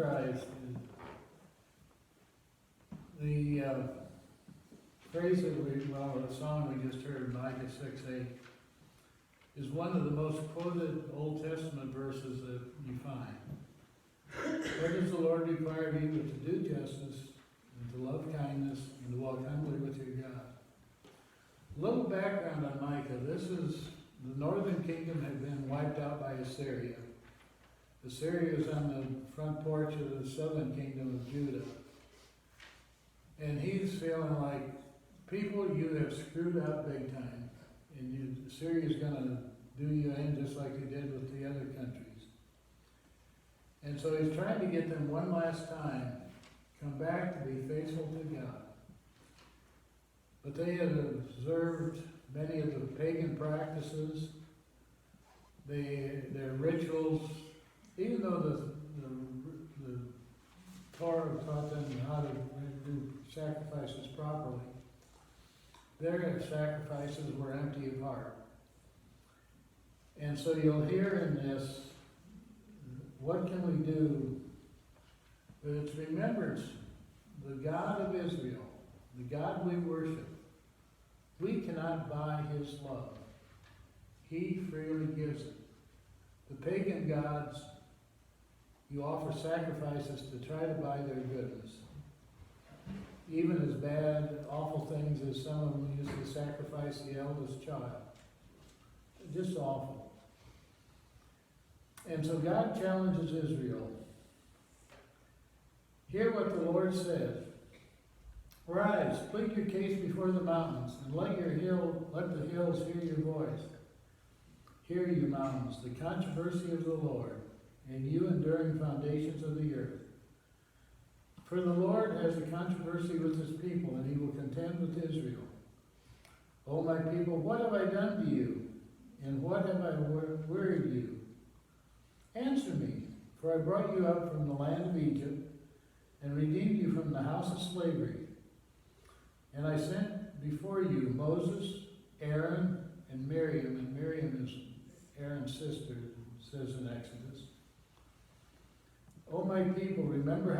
characterized the phrase the song we just heard, Micah 6:8, is one of the most quoted Old Testament verses that you find. What does the Lord require of you but to do justice, and to love kindness, and to walk humbly with your God? A little background on Micah. This is, the northern kingdom had been wiped out by Assyria. Assyria is on the front porch of the southern kingdom of Judah. And he's feeling like, people, you have screwed up big time. And Assyria's going to do you in just like they did with the other countries. And so he's trying to get them one last time, come back to be faithful to God. But they had observed many of the pagan practices, their rituals, even though the Torah taught them how to do sacrifices properly. Their sacrifices were empty of heart. And so you'll hear in this, what can we do? But it's remembrance, the God of Israel, the God we worship. We cannot buy his love. He freely gives it. The pagan gods, you offer sacrifices to try to buy their goodness. Even as bad, awful things as some of them used to sacrifice the eldest child. Just awful. And so God challenges Israel. Hear what the Lord says. Rise, plead your case before the mountains, and let the hills hear your voice. Hear, you mountains, the controversy of the Lord, and you enduring foundations of the earth. For the Lord has a controversy with his people, and he will contend with Israel. O my people, what have I done to you? And what have I wearied you? Answer me, for I brought you up from the land of Egypt, and redeemed you from the house of slavery. And I sent before you Moses, Aaron, and Miriam is Aaron's sister, it says in Exodus. O my people, remember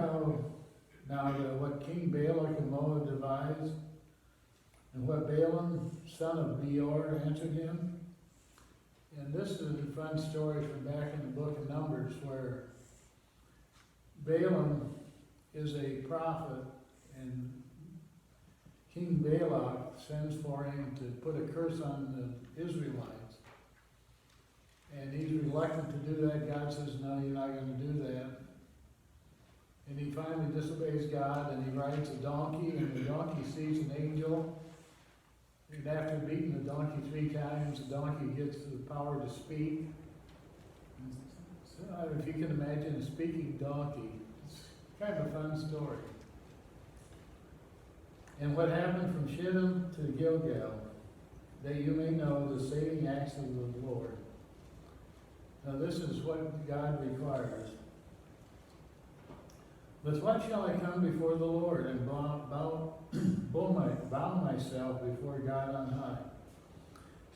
what King Balak of Moab devised, and what Balaam, son of Beor, answered him. And this is a fun story from back in the book of Numbers, where Balaam is a prophet, and King Balak sends for him to put a curse on the Israelites. And he's reluctant to do that. God says, no, you're not going to do that. And he finally disobeys God, and he rides a donkey, and the donkey sees an angel. And after beating the donkey 3 times, the donkey gets the power to speak. So if you can imagine a speaking donkey, it's kind of a fun story. And what happened from Shittim to Gilgal, that you may know the saving acts of the Lord. Now this is what God requires. With what shall I come before the Lord and bow myself before God on high?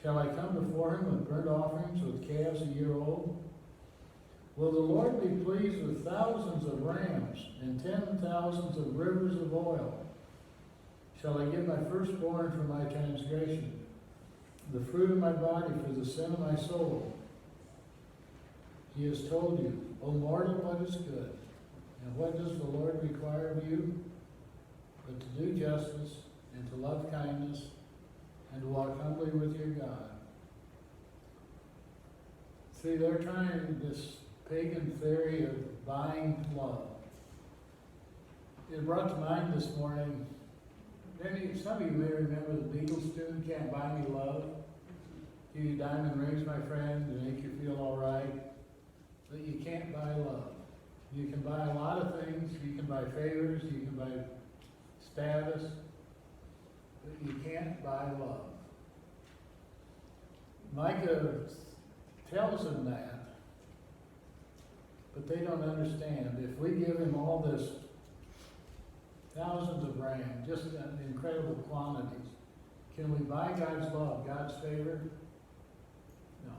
Shall I come before him with burnt offerings, with calves a year old? Will the Lord be pleased with thousands of rams and 10,000s of rivers of oil? Shall I give my firstborn for my transgression, the fruit of my body for the sin of my soul? He has told you, O mortal, what is good? And what does the Lord require of you? But to do justice, and to love kindness, and to walk humbly with your God. See, they're trying this pagan theory of buying love. It brought to mind this morning, some of you may remember the Beatles tune, Can't Buy Me Love. Give you diamond rings, my friend, to make you feel all right. But you can't buy love. You can buy a lot of things. You can buy favors. You can buy status. But you can't buy love. Micah tells them that. But they don't understand. If we give him all this, thousands of rams, just incredible quantities, can we buy God's love, God's favor? No.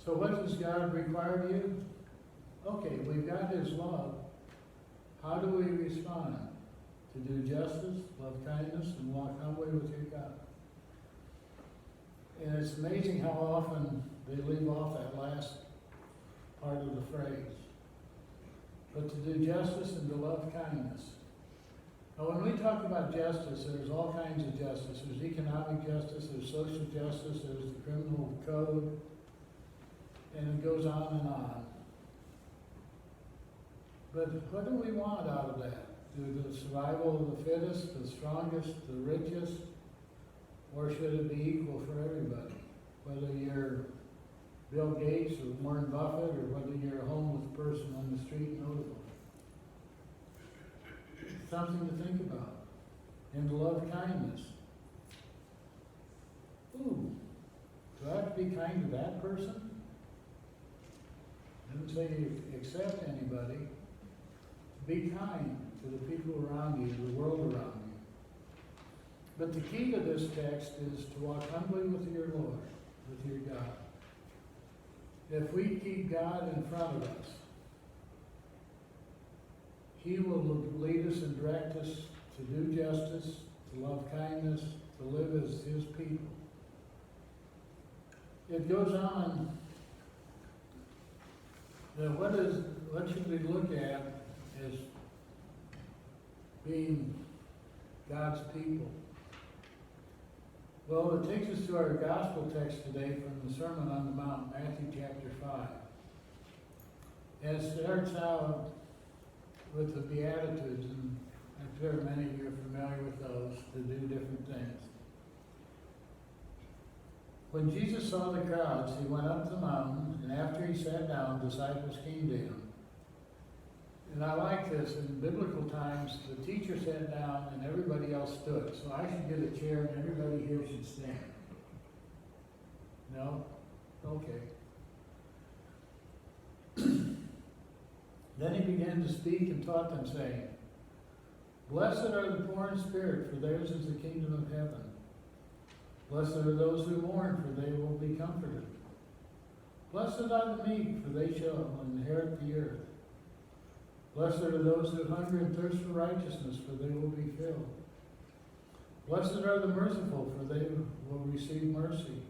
So what does God require of you? okay, we've got his love. How do we respond? To do justice, love kindness, and walk humbly with your God. And it's amazing how often they leave off that last part of the phrase. But to do justice and to love kindness. Now when we talk about justice, there's all kinds of justice. There's economic justice, there's social justice, there's the criminal code, and it goes on and on. But what do we want out of that? The survival of the fittest, the strongest, the richest, or should it be equal for everybody? Whether you're Bill Gates or Warren Buffett, or whether you're a homeless person on the street in Odebolt. Something to think about. And to love kindness. Ooh, do I have to be kind to that person? Didn't say you accept anybody. Be kind to the people around you, the world around you. But the key to this text is to walk humbly with your Lord, with your God. If we keep God in front of us, He will lead us and direct us to do justice, to love kindness, to live as His people. It goes on. Now what should we look at as being God's people? Well, it takes us to our gospel text today from the Sermon on the Mount, Matthew chapter 5. And it starts out with the Beatitudes, and I'm sure many of you are familiar with those to do different things. When Jesus saw the crowds, he went up the mountain, and after he sat down, disciples came to him. And I like this. In biblical times, the teacher sat down and everybody else stood. So I should get a chair and everybody here should stand. No? Okay. Then he began to speak and taught them, saying, Blessed are the poor in spirit, for theirs is the kingdom of heaven. Blessed are those who mourn, for they will be comforted. Blessed are the meek, for they shall inherit the earth. Blessed are those who hunger and thirst for righteousness, for they will be filled. Blessed are the merciful, for they will receive mercy.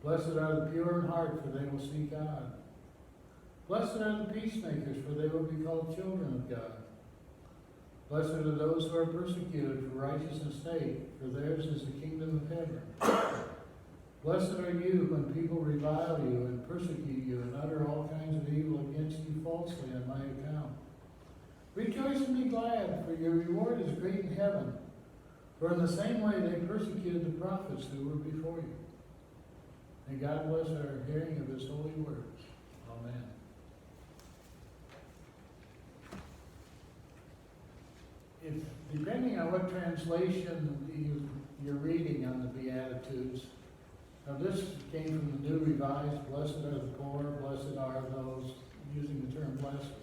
Blessed are the pure in heart, for they will see God. Blessed are the peacemakers, for they will be called children of God. Blessed are those who are persecuted for righteousness' sake, for theirs is the kingdom of heaven. Blessed are you when people revile you and persecute you and utter all kinds of evil against you falsely on my account. Rejoice and be glad, for your reward is great in heaven. For in the same way they persecuted the prophets who were before you. May God bless our hearing of his holy words. Amen. Depending on what translation you're reading on the Beatitudes, now this came from the New Revised, blessed are the poor, blessed are those, using the term blessed.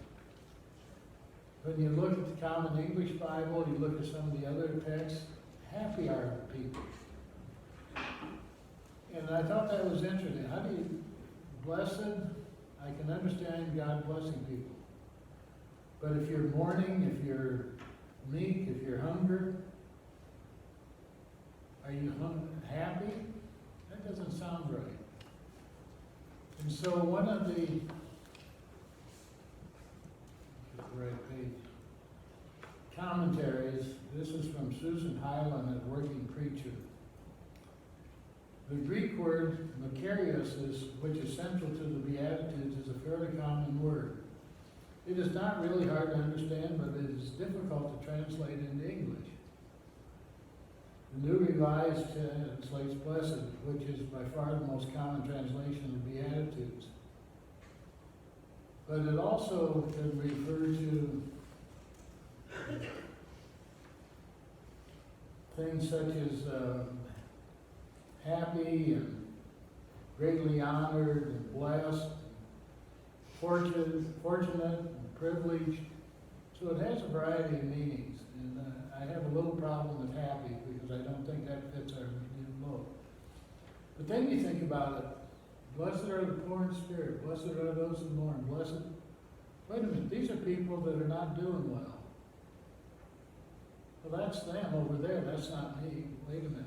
When you look at the Common English Bible, you look at some of the other texts, happy are the people. And I thought that was interesting. How do you, blessed, I can understand God blessing people. But if you're mourning, if you're meek, if you're hungry, are you happy? That doesn't sound right. And so one of the right page, commentaries, this is from Susan Hyland at Working Preacher. The Greek word makarios, which is central to the Beatitudes, is a fairly common word. It is not really hard to understand, but it is difficult to translate into English. The New Revised translates blessed, which is by far the most common translation of the Beatitudes. But it also can refer to things such as happy and greatly honored and blessed, fortunate and privileged. So it has a variety of meanings. And I have a little problem with happy because I don't think that fits our book. But then you think about it. Blessed are the poor in spirit. Blessed are those who mourn. Blessed Wait a minute, these are people that are not doing well. Well, that's them over there, that's not me. Wait a minute.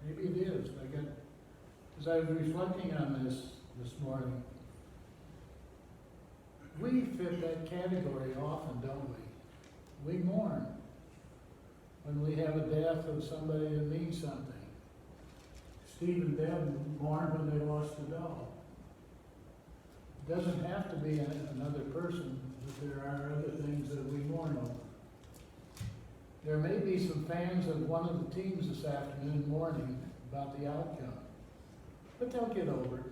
Maybe it is. As I was reflecting on this morning, we fit that category often, don't we? We mourn when we have a death of somebody that means something. Steve and Deb mourned when they lost a dog. It doesn't have to be another person, but there are other things that we mourn over. There may be some fans of one of the teams this afternoon mourning about the outcome, but they'll get over it.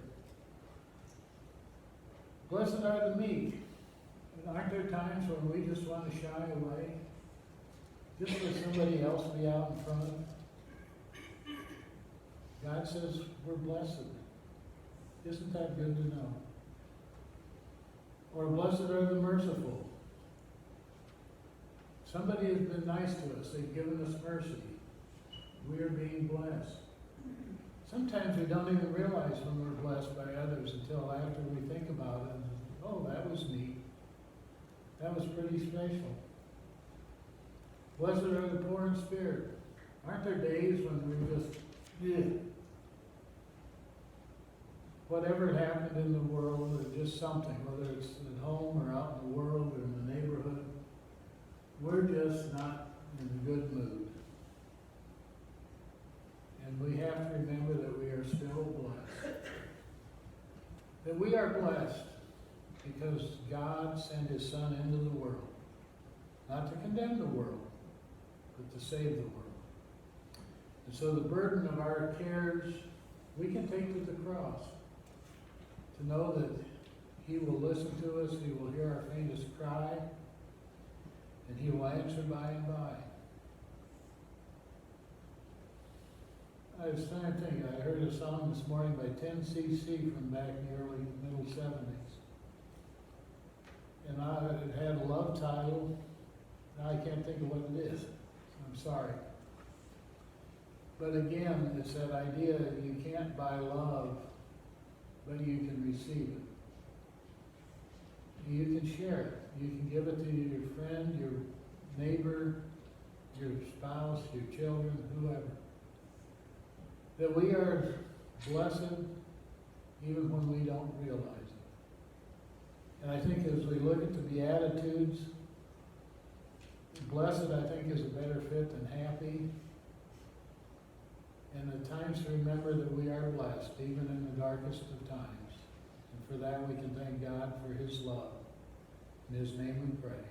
Blessed are the meek. Aren't there times when we just want to shy away? Just let somebody else be out in front. God says we're blessed. Isn't that good to know? Or blessed are the merciful. Somebody has been nice to us. They've given us mercy. We are being blessed. Sometimes we don't even realize when we're blessed by others until after we think about it. And, oh, that was neat. That was pretty special. Blessed are the poor in spirit. Aren't there days when we just, whatever happened in the world, or just something, whether it's at home or out in the world or in the neighborhood, we're just not in a good mood. And we have to remember that we are still blessed. That we are blessed because God sent His Son into the world, not to condemn the world, but to save the world. And so the burden of our cares, we can take to the cross, to know that He will listen to us, He will hear our faintest cry, and He will answer by and by. I was trying to think, I heard a song this morning by 10cc from back in the early, middle 70s. And it had a love title. Now I can't think of what it is. I'm sorry. But again, it's that idea that you can't buy love, but you can receive it. You can share it. You can give it to your friend, your neighbor, your spouse, your children, whoever. That we are blessed even when we don't realize it. And I think as we look at the Beatitudes, blessed I think is a better fit than happy. And at times to remember that we are blessed, even in the darkest of times. And for that we can thank God for His love. In His name we pray.